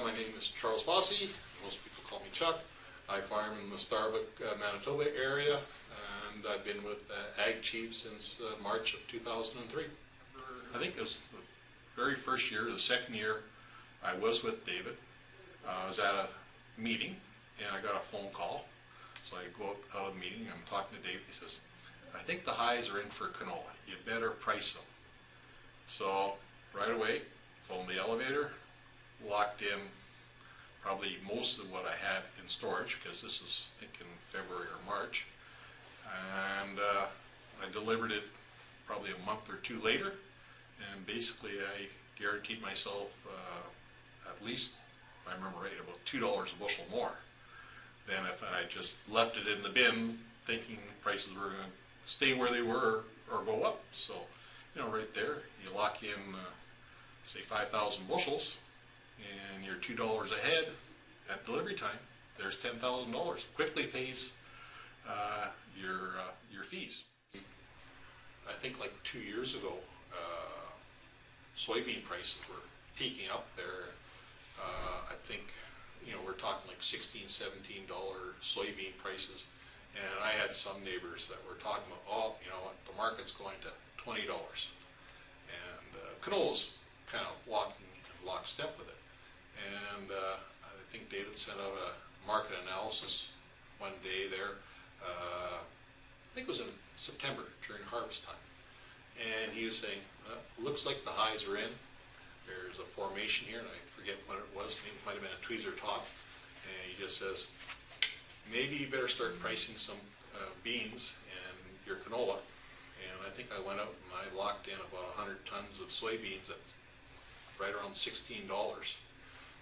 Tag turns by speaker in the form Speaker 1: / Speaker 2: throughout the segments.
Speaker 1: My name is Charles Fossay. Most people call me Chuck. I farm in the Starbuck, Manitoba area, and I've been with Ag-Chieve since March of 2003. I think it was the very first year, the second year, I was with David. I was at a meeting and I got a phone call. So I go out of the meeting, I'm talking to David, he says, I think the highs are in for canola. You better price them. So right away, phoned the elevator, locked in probably most of what I had in storage, because this was, I think, in February or March. And I delivered it probably a month or two later, and basically I guaranteed myself at least, if I remember right, about $2 a bushel more than if I just left it in the bin thinking prices were going to stay where they were or go up. So, you know, right there, you lock in, say, 5,000 bushels, and you're $2 ahead at delivery time. There's $10,000. Quickly pays your fees. I think like 2 years ago, soybean prices were peaking up there. I think, you know, we're talking like $16, $17 soybean prices, and I had some neighbors that were talking about, oh, you know what, the market's going to $20, and canola's kind of walking in lockstep with it. And I think David sent out a market analysis one day there, I think it was in September during harvest time, and he was saying, looks like the highs are in. There's a formation here, and I forget what it was, maybe it might have been a tweezer top, and he just says, maybe you better start pricing some beans and your canola. And I think I went out and I locked in about 100 tons of soybeans at right around $16,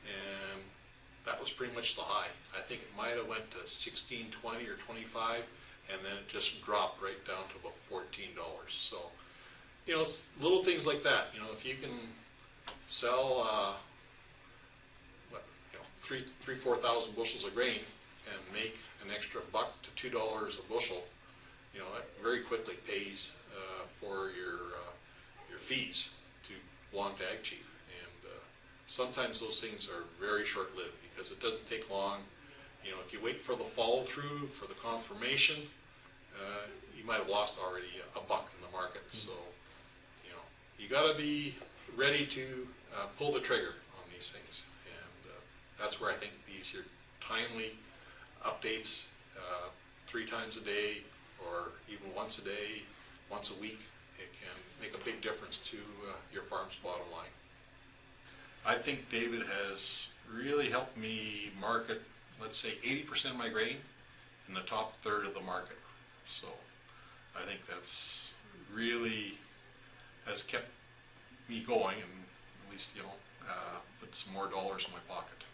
Speaker 1: and that was pretty much the high. I think it might have went to $16.20 or $25, and then it just dropped right down to about $14. So, you know, it's little things like that. You know, if you can sell, what, you know, 4,000 bushels of grain and make an extra $1 to $2 a bushel, you know, that very quickly pays for your fees to belong to Ag-Chieve. And sometimes those things are very short-lived because it doesn't take long. You know, if you wait for the follow-through, for the confirmation, you might have lost already $1 in the market. So, you know, you got to be ready to pull the trigger on these things. And that's where I think these are timely updates 3 times a day, or even once a day, once a week, it can make a big difference to your farm's bottom line. I think David has really helped me market, let's say, 80% of my grain in the top third of the market. So I think that's really has kept me going, and at least, you know, put some more dollars in my pocket.